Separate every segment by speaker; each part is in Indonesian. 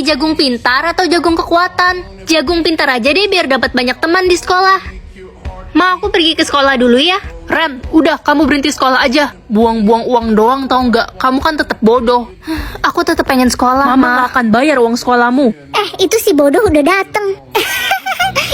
Speaker 1: Pilih jagung pintar atau jagung kekuatan? Jagung pintar aja deh biar dapat banyak teman di sekolah. Ma, aku pergi ke sekolah dulu ya.
Speaker 2: Ren, udah kamu berhenti sekolah aja. Buang-buang uang doang tau nggak? Kamu kan tetap bodoh.
Speaker 1: Aku tetap pengen sekolah,
Speaker 2: Mama
Speaker 1: Ma.
Speaker 2: nggak akan bayar uang sekolahmu.
Speaker 3: Itu si bodoh udah dateng.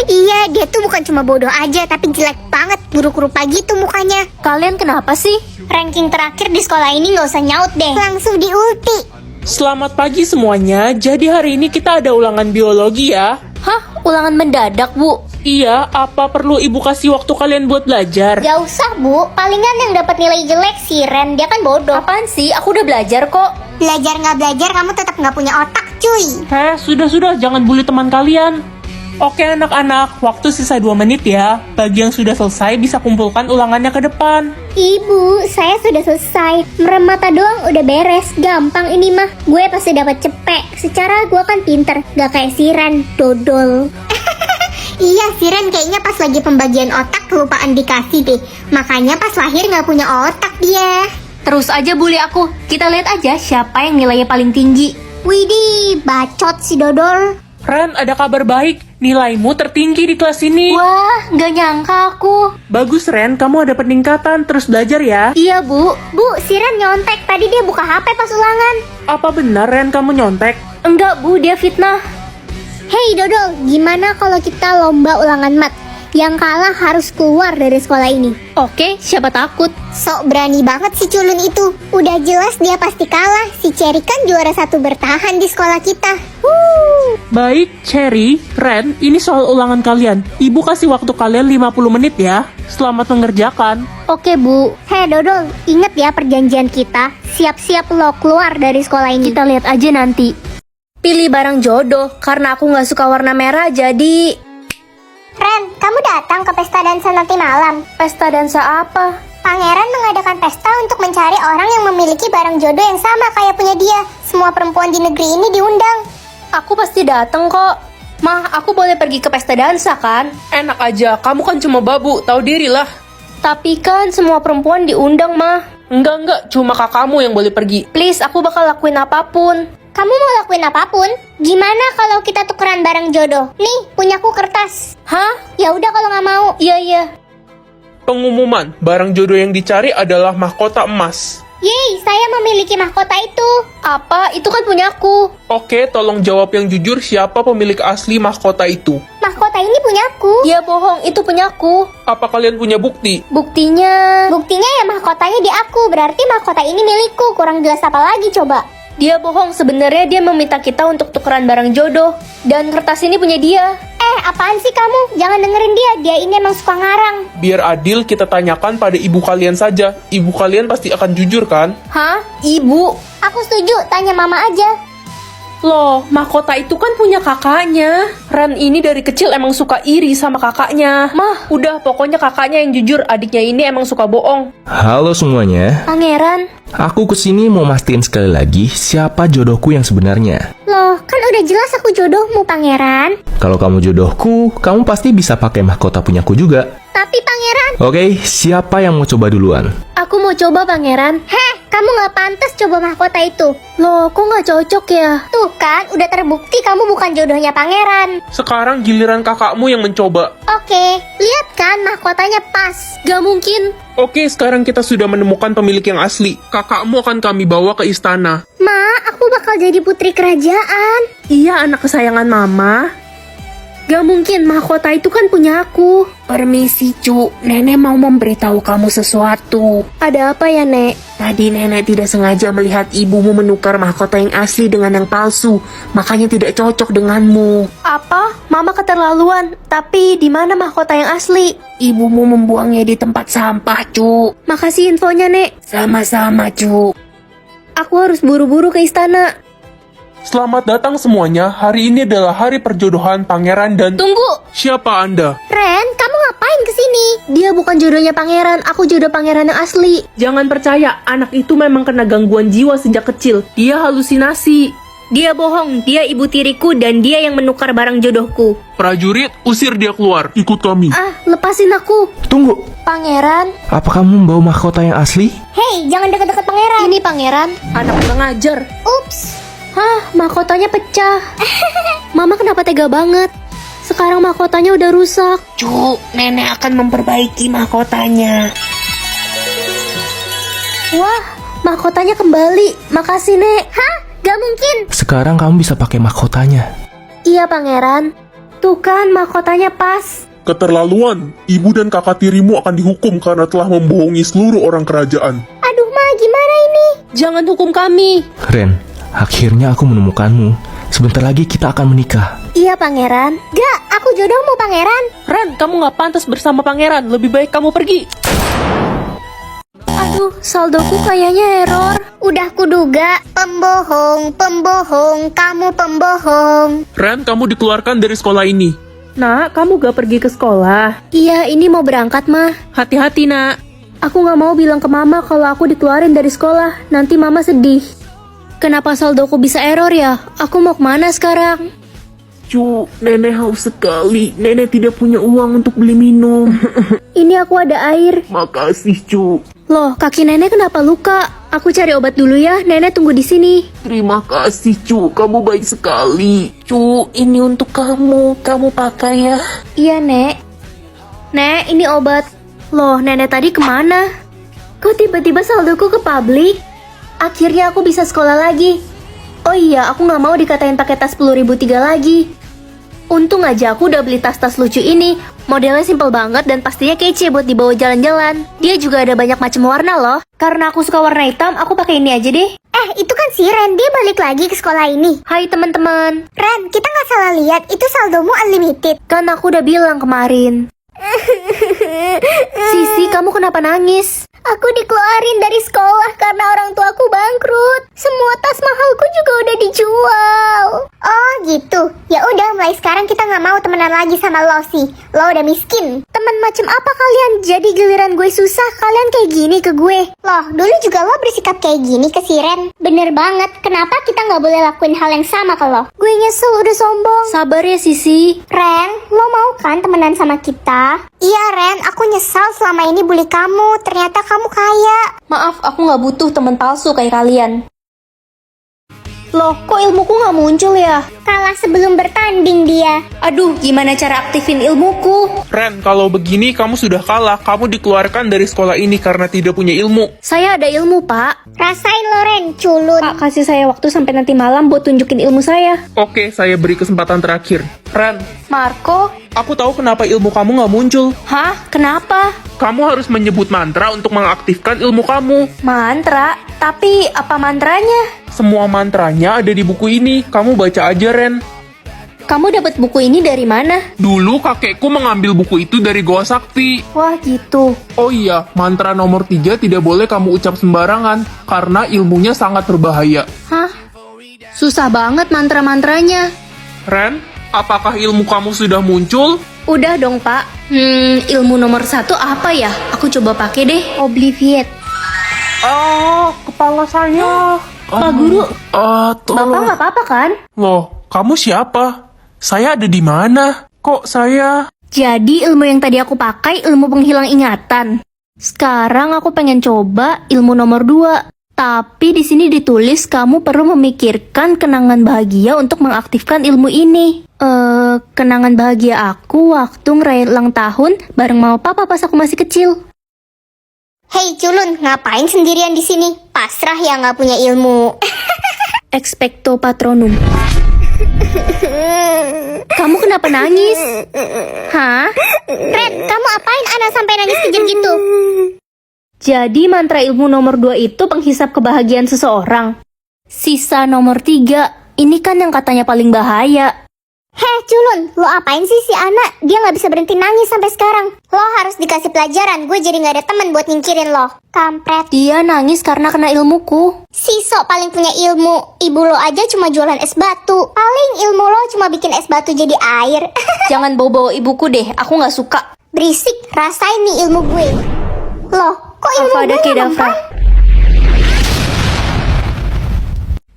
Speaker 3: Iya, dia tuh bukan cuma bodoh aja, tapi jelek banget, buruk rupa gitu mukanya.
Speaker 1: Kalian kenapa sih?
Speaker 3: Ranking terakhir di sekolah ini nggak usah nyaut deh. Langsung diulti.
Speaker 4: Selamat pagi semuanya. Jadi hari ini kita ada ulangan biologi ya.
Speaker 1: Hah? Ulangan mendadak, Bu?
Speaker 4: Iya, apa perlu ibu kasih waktu kalian buat belajar?
Speaker 3: Gak usah, Bu. Palingan yang dapat nilai jelek si Ren, dia kan bodoh.
Speaker 1: Apaan sih? Aku udah belajar kok.
Speaker 3: Belajar nggak belajar, kamu tetap nggak punya otak, cuy.
Speaker 4: Sudah, jangan bully teman kalian. Oke anak-anak, waktu sisa 2 menit ya. Bagi yang sudah selesai bisa kumpulkan ulangannya ke depan.
Speaker 3: Ibu, saya sudah selesai. Merem mata doang udah beres. Gampang ini mah. Gue pasti dapat cepet. Secara gue kan pinter, gak kayak si Ren, dodol. Iya, si Ren kayaknya pas lagi pembagian otak kelupaan dikasih deh. Makanya pas lahir gak punya otak dia.
Speaker 1: Terus aja bully aku. Kita lihat aja siapa yang nilainya paling tinggi.
Speaker 3: Widih, bacot si dodol.
Speaker 4: Ren, ada kabar baik. Nilaimu tertinggi di kelas ini.
Speaker 1: Wah, nggak nyangka aku.
Speaker 4: Bagus Ren, kamu ada peningkatan. Terus belajar ya.
Speaker 1: Iya, Bu.
Speaker 3: Bu, si Ren nyontek. Tadi dia buka HP pas ulangan.
Speaker 4: Apa benar Ren kamu nyontek?
Speaker 1: Enggak, Bu. Dia fitnah.
Speaker 3: Hei dodol, gimana kalau kita lomba ulangan mat? Yang kalah harus keluar dari sekolah ini.
Speaker 1: Oke, siapa takut?
Speaker 3: Sok berani banget si culun itu. Udah jelas dia pasti kalah. Si Cherry kan juara 1 bertahan di sekolah kita.
Speaker 4: Baik, Cherry, Ren, ini soal ulangan kalian. Ibu kasih waktu kalian 50 menit ya. Selamat mengerjakan.
Speaker 1: Oke, Bu.
Speaker 3: Hei dodol, inget ya perjanjian kita. Siap-siap lo keluar dari sekolah ini.
Speaker 1: Kita lihat aja nanti. Pilih barang jodoh. Karena aku nggak suka warna merah, jadi...
Speaker 3: Ren, kamu datang ke pesta dansa nanti malam.
Speaker 1: Pesta dansa apa?
Speaker 3: Pangeran mengadakan pesta untuk mencari orang yang memiliki barang jodoh yang sama kayak punya dia. Semua perempuan di negeri ini diundang.
Speaker 1: Aku pasti dateng kok. Mah, aku boleh pergi ke pesta dansa kan?
Speaker 2: Enak aja, kamu kan cuma babu, tahu diri lah.
Speaker 1: Tapi kan semua perempuan diundang, Mah.
Speaker 2: Enggak, cuma kakakmu yang boleh pergi.
Speaker 1: Please, aku bakal lakuin apapun.
Speaker 3: Kamu mau lakuin apapun? Gimana kalau kita tukeran barang jodoh? Nih, punyaku kertas.
Speaker 1: Hah?
Speaker 3: Ya udah kalau nggak mau.
Speaker 1: Iya.
Speaker 4: Pengumuman, barang jodoh yang dicari adalah mahkota emas.
Speaker 3: Yeay, saya memiliki mahkota itu.
Speaker 1: Apa? Itu kan punyaku.
Speaker 4: Oke, tolong jawab yang jujur siapa pemilik asli mahkota itu.
Speaker 3: Mahkota ini punyaku.
Speaker 1: Dia bohong, itu punyaku.
Speaker 4: Apa kalian punya bukti?
Speaker 1: Buktinya...
Speaker 3: Buktinya ya mahkotanya di aku. Berarti mahkota ini milikku. Kurang jelas apa lagi coba?
Speaker 1: Dia bohong, sebenarnya dia meminta kita untuk tukeran barang jodoh. Dan kertas ini punya dia.
Speaker 3: Apaan sih kamu? Jangan dengerin dia. Dia ini emang suka ngarang.
Speaker 4: Biar adil, kita tanyakan pada ibu kalian saja. Ibu kalian pasti akan jujur kan?
Speaker 1: Hah? Ibu?
Speaker 3: Aku setuju. Tanya mama aja.
Speaker 2: Loh, mahkota itu kan punya kakaknya. Ren ini dari kecil emang suka iri sama kakaknya. Mah, udah pokoknya kakaknya yang jujur, adiknya ini emang suka bohong.
Speaker 5: Halo semuanya,
Speaker 1: Pangeran?
Speaker 5: aku kesini mau mastiin sekali lagi siapa jodohku yang sebenarnya.
Speaker 3: Loh, kan udah jelas aku jodohmu, Pangeran.
Speaker 5: Kalau kamu jodohku, kamu pasti bisa pakai mahkota punyaku juga.
Speaker 3: Tapi Pangeran...
Speaker 5: Oke, siapa yang mau coba duluan?
Speaker 1: Aku mau coba, Pangeran.
Speaker 3: Kamu nggak pantas coba mahkota itu.
Speaker 1: Loh, kok nggak cocok ya?
Speaker 3: Tuh kan, udah terbukti kamu bukan jodohnya Pangeran.
Speaker 4: Sekarang giliran kakakmu yang mencoba.
Speaker 3: Oke, lihat kan mahkotanya pas.
Speaker 1: Gak mungkin.
Speaker 4: Oke, sekarang kita sudah menemukan pemilik yang asli. Kakakmu akan kami bawa ke istana.
Speaker 3: Ma, aku bakal jadi putri kerajaan.
Speaker 2: Iya, anak kesayangan mama.
Speaker 1: Gak mungkin, mahkota itu kan punya aku.
Speaker 2: Permisi, Cu. Nenek mau memberitahu kamu sesuatu.
Speaker 1: Ada apa ya, Nek?
Speaker 2: Tadi nenek tidak sengaja melihat ibumu menukar mahkota yang asli dengan yang palsu. Makanya tidak cocok denganmu.
Speaker 1: Apa? Mama keterlaluan. Tapi di mana mahkota yang asli?
Speaker 2: Ibumu membuangnya di tempat sampah, Cu.
Speaker 1: Makasih infonya, Nek.
Speaker 2: Sama-sama, Cu.
Speaker 1: Aku harus buru-buru ke istana.
Speaker 4: Selamat datang semuanya. Hari ini adalah hari perjodohan Pangeran dan...
Speaker 1: Tunggu!
Speaker 4: Siapa Anda?
Speaker 3: Ren, kamu ngapain kesini?
Speaker 1: Dia bukan jodohnya Pangeran. Aku jodoh Pangeran yang asli.
Speaker 2: Jangan percaya, anak itu memang kena gangguan jiwa sejak kecil. Dia halusinasi.
Speaker 1: Dia bohong. Dia ibu tiriku dan dia yang menukar barang jodohku.
Speaker 4: Prajurit, usir dia keluar. Ikut kami.
Speaker 1: Lepasin aku.
Speaker 5: Tunggu,
Speaker 1: Pangeran?
Speaker 5: apa kamu membawa mahkota yang asli?
Speaker 3: Hei, jangan deket-deket Pangeran.
Speaker 1: Ini Pangeran.
Speaker 2: Anak kurang ajar.
Speaker 3: Ups.
Speaker 1: Hah, mahkotanya pecah. Mama kenapa tega banget? Sekarang mahkotanya udah rusak.
Speaker 2: Cu, nenek akan memperbaiki mahkotanya.
Speaker 1: Wah, mahkotanya kembali. Makasih, Nek.
Speaker 3: Hah? Gak mungkin.
Speaker 5: Sekarang kamu bisa pakai mahkotanya.
Speaker 1: Iya, Pangeran. Tuh kan, mahkotanya pas.
Speaker 6: Keterlaluan, ibu dan kakak tirimu akan dihukum karena telah membohongi seluruh orang kerajaan.
Speaker 3: Aduh, Ma, gimana ini?
Speaker 2: Jangan hukum kami.
Speaker 5: Ren, akhirnya aku menemukanmu. Sebentar lagi kita akan menikah.
Speaker 1: Iya, Pangeran.
Speaker 3: Gak, aku jodohmu, Pangeran.
Speaker 2: Ren, kamu gak pantas bersama pangeran. Lebih baik kamu pergi.
Speaker 1: Aduh, saldoku kayaknya error.
Speaker 3: Udah kuduga. Pembohong, pembohong, kamu pembohong.
Speaker 4: Ren, kamu dikeluarkan dari sekolah ini.
Speaker 2: Nak, kamu gak pergi ke sekolah?
Speaker 1: Iya, ini mau berangkat, Mah.
Speaker 2: Hati-hati, nak.
Speaker 1: Aku nggak mau bilang ke Mama kalau aku dikeluarin dari sekolah. Nanti Mama sedih. Kenapa saldoku bisa error ya? Aku mau kemana sekarang?
Speaker 4: Cu, nenek haus sekali. Nenek tidak punya uang untuk beli minum.
Speaker 1: Ini aku ada air.
Speaker 4: Makasih, Cu.
Speaker 1: Loh, kaki nenek kenapa luka? Aku cari obat dulu ya. Nenek tunggu di sini.
Speaker 4: Terima kasih, Cu. Kamu baik sekali. Cu, ini untuk kamu. Kamu pakai ya.
Speaker 1: Iya, Nek. Nek, ini obat. Loh, nenek tadi kemana? Kok tiba-tiba saldoku ke publik? Akhirnya aku bisa sekolah lagi. Oh iya, aku nggak mau dikatain pakai tas 10.003 lagi. Untung aja aku udah beli tas-tas lucu ini. Modelnya simple banget dan pastinya kece buat dibawa jalan-jalan. Dia juga ada banyak macam warna loh. Karena aku suka warna hitam, aku pakai ini aja deh.
Speaker 3: Itu kan si Ren, dia balik lagi ke sekolah ini.
Speaker 1: Hai teman-teman.
Speaker 3: Ren, kita nggak salah lihat, itu saldomu unlimited.
Speaker 1: Kan aku udah bilang kemarin. Sisi, kamu kenapa nangis?
Speaker 3: Aku dikeluarin dari sekolah karena orang tuaku bangkrut. Semua tas mahalku juga udah dijual. Oh gitu. Ya udah, mulai sekarang kita nggak mau temenan lagi sama lo sih. Lo udah miskin. Temen macam apa kalian? Jadi giliran gue susah, kalian kayak gini ke gue. Loh, dulu juga lo bersikap kayak gini ke si Ren. Bener banget. Kenapa kita nggak boleh lakuin hal yang sama ke lo? Gue nyesel udah sombong.
Speaker 1: Sabar ya Sisi.
Speaker 3: Ren, lo mau kan temenan sama kita? Iya Ren, aku nyesal selama ini bully kamu. Ternyata kamu kaya.
Speaker 1: Maaf, aku nggak butuh teman palsu kayak kalian. Loh, kok ilmuku nggak muncul ya?
Speaker 3: Kalah sebelum bertanding dia.
Speaker 1: Aduh, gimana cara aktifin ilmuku?
Speaker 4: Ren, kalau begini kamu sudah kalah. Kamu dikeluarkan dari sekolah ini karena tidak punya ilmu.
Speaker 1: Saya ada ilmu, Pak.
Speaker 3: Rasain lo Ren, culun.
Speaker 1: Pak, kasih saya waktu sampai nanti malam buat tunjukin ilmu saya.
Speaker 4: Oke, saya beri kesempatan terakhir. Ren,
Speaker 1: Marco?
Speaker 4: aku tahu kenapa ilmu kamu nggak muncul.
Speaker 1: Hah? Kenapa?
Speaker 4: Kamu harus menyebut mantra untuk mengaktifkan ilmu kamu.
Speaker 1: Mantra? Tapi apa mantranya?
Speaker 4: Semua mantranya ada di buku ini. Kamu baca aja, Ren.
Speaker 1: Kamu dapat buku ini dari mana?
Speaker 4: Dulu kakekku mengambil buku itu dari Goa Sakti.
Speaker 1: Wah, gitu.
Speaker 4: Oh iya, mantra nomor 3 tidak boleh kamu ucap sembarangan, karena ilmunya sangat berbahaya.
Speaker 1: Hah? Susah banget mantra-mantranya.
Speaker 4: Ren, apakah ilmu kamu sudah muncul?
Speaker 1: Udah dong, Pak. Ilmu nomor 1 apa ya? Aku coba pakai deh. Obliviate.
Speaker 4: Kepala saya.
Speaker 1: Pak Guru, Bapak
Speaker 4: Tolong.
Speaker 1: nggak apa-apa kan?
Speaker 4: Loh, kamu siapa? Saya ada di mana? Kok saya...
Speaker 1: Jadi ilmu yang tadi aku pakai ilmu penghilang ingatan. Sekarang aku pengen coba ilmu nomor 2. Tapi di sini ditulis kamu perlu memikirkan kenangan bahagia untuk mengaktifkan ilmu ini. Kenangan bahagia aku waktu ngerayain ulang tahun bareng mama papa pas aku masih kecil.
Speaker 3: Hei culun, ngapain sendirian di sini? Pasrah ya nggak punya ilmu.
Speaker 1: Expecto patronum. Kamu kenapa nangis? Hah?
Speaker 3: Ren, kamu apain anak sampai nangis kejam gitu?
Speaker 1: Jadi mantra ilmu nomor 2 itu penghisap kebahagiaan seseorang. Sisa nomor 3, ini kan yang katanya paling bahaya.
Speaker 3: Heh culun, lo apain sih si anak? Dia nggak bisa berhenti nangis sampai sekarang. Lo harus dikasih pelajaran, gue jadi nggak ada teman buat nyingkirin lo. Kampret.
Speaker 1: Dia nangis karena kena ilmuku.
Speaker 3: Si sok paling punya ilmu. Ibu lo aja cuma jualan es batu. Paling ilmu lo cuma bikin es batu jadi air.
Speaker 1: Jangan bawa-bawa ibuku deh, aku nggak suka.
Speaker 3: Berisik, rasain nih ilmu gue. Loh, kok ilmu
Speaker 1: Avada
Speaker 3: gue nggak
Speaker 1: Kedavra.
Speaker 3: mempan?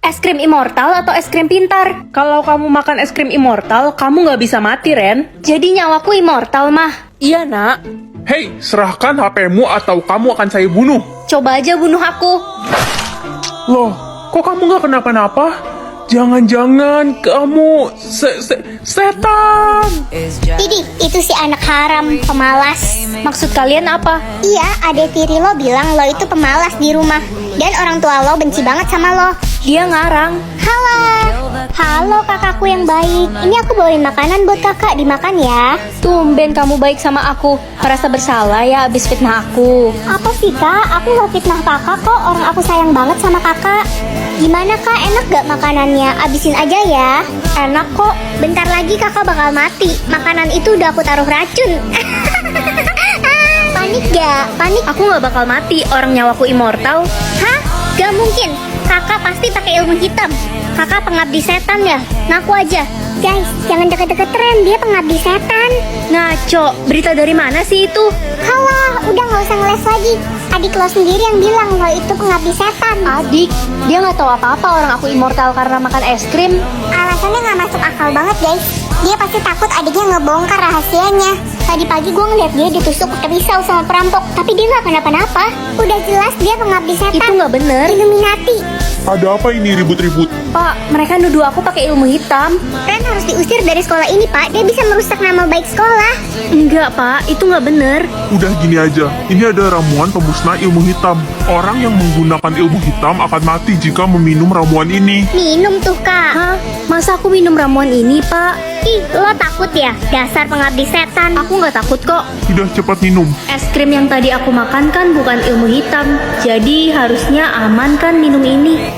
Speaker 1: Es krim immortal atau es krim pintar?
Speaker 2: Kalau kamu makan es krim immortal, kamu nggak bisa mati, Ren.
Speaker 1: Jadi nyawaku immortal mah.
Speaker 2: Iya, nak.
Speaker 6: Hei, serahkan HP-mu atau kamu akan saya bunuh.
Speaker 1: Coba aja bunuh aku.
Speaker 6: Loh, kok kamu nggak kenapa-napa? Jangan-jangan kamu setan.
Speaker 3: Didi, itu si anak haram, pemalas.
Speaker 1: Maksud kalian apa?
Speaker 3: Iya, adek tiri lo bilang lo itu pemalas di rumah. Dan orang tua lo benci banget sama lo.
Speaker 1: Dia ngarang.
Speaker 3: Halo kakakku yang baik. Ini aku bawain makanan buat kakak, dimakan ya.
Speaker 1: Tumben kamu baik sama aku. Merasa bersalah ya abis fitnah aku.
Speaker 3: Apa sih kak? Aku gak fitnah kakak kok. Orang aku sayang banget sama kakak. Gimana kak? Enak gak makanannya? Abisin aja ya.
Speaker 1: Enak kok.
Speaker 3: Bentar lagi kakak bakal mati. Makanan itu udah aku taruh racun. Panik gak? Panik?
Speaker 1: Aku gak bakal mati. Orang nyawaku immortal.
Speaker 3: Hah? Gak mungkin. Kakak pasti pakai ilmu hitam. Kakak pengabdi setan ya? Ngaku aja. Guys, jangan deket-deket Ren. Dia pengabdi setan.
Speaker 1: Ngaco. Berita dari mana sih itu?
Speaker 3: Halah, udah gak usah ngeles lagi. Adik lo sendiri yang bilang lo itu pengabdi setan.
Speaker 1: Adik, dia nggak tahu apa-apa orang aku immortal karena makan es krim.
Speaker 3: Alasannya gak masuk akal banget guys. Dia pasti takut adiknya ngebongkar rahasianya. Tadi pagi gue ngeliat dia ditusuk pakai pisau sama perampok, tapi dia nggak kenapa-napa. Udah jelas dia pengabdi setan.
Speaker 1: Itu nggak bener.
Speaker 3: Illuminati.
Speaker 6: Ada apa ini ribut-ribut?
Speaker 1: Pak, mereka nuduh aku pakai ilmu hitam.
Speaker 3: Ren harus diusir dari sekolah ini pak. Dia bisa merusak nama baik sekolah.
Speaker 1: Enggak, Pak. Itu nggak bener.
Speaker 6: Udah gini aja, ini ada ramuan pemusnah ilmu hitam. Orang yang menggunakan ilmu hitam akan mati jika meminum ramuan ini.
Speaker 3: Minum tuh kak.
Speaker 1: Hah? Masa aku minum ramuan ini, Pak?
Speaker 3: Ih, lo takut ya? Dasar pengabdi setan.
Speaker 1: Aku nggak takut kok.
Speaker 6: Sudah cepat minum.
Speaker 1: Es krim yang tadi aku makan kan bukan ilmu hitam. Jadi harusnya aman kan minum ini.